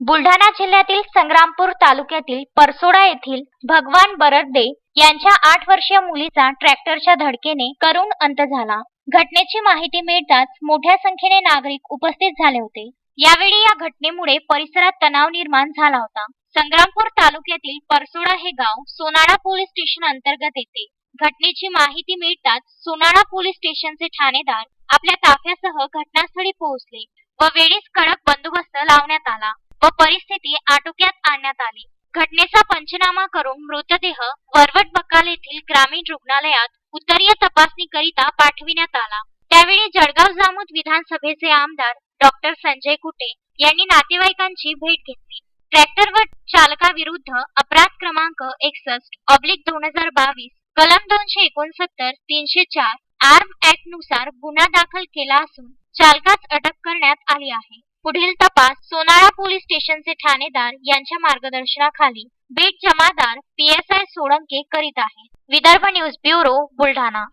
बुलढाणा जिल्ह्यातील संग्रामपूर तालुक्यातील परसोडा येथील भगवान बरदे यांच्या 8 वर्षीय मुलीचा ट्रॅक्टरच्या धडकेने करुण अंत झाला. घटनेची माहिती मिळताच मोठ्या संख्येने नागरिक उपस्थित झाले होते. यावेळी या घटनेमुळे परिसरात तणाव निर्माण झाला होता. संग्रामपूर तालुक्यातील परसोडा हे गाव सोनाळा पोलीस स्टेशन अंतर्गत येते. घटनेची माहिती मिळताच सोनाळा पोलीस स्टेशनचे ठाणेदार आपल्या ताफ्यासह घटनास्थळी पोहोचले व वेळीच कडक बंदोबस्त लावण्यात आला व परिस्थिती आटोक्यात आणण्यात आली. घटनेचा पंचनामा करून मृतदेह वरवट बकाल येथील ग्रामीण रुग्णालयात उत्तरीय तपासणीकरिता पाठविण्यात आला. त्यावेळी जळगाव जामोद विधानसभेचे आमदार डॉक्टर संजय कुटे यांनी नातेवाईकांची भेट घेतली. ट्रॅक्टर व चालकाविरुद्ध अपराध क्रमांक 61/2022 कलम 269 304 आर्म ऍक्ट नुसार गुन्हा दाखल केला असून चालकास अटक करण्यात आली आहे. पुढील तपास सोनाळा पोलीस स्टेशनचे ठाणेदार यांच्या मार्गदर्शनाखाली बीट जमादार PSI सोळंके करीत आहे. Vidarbha news bureau, Buldhana.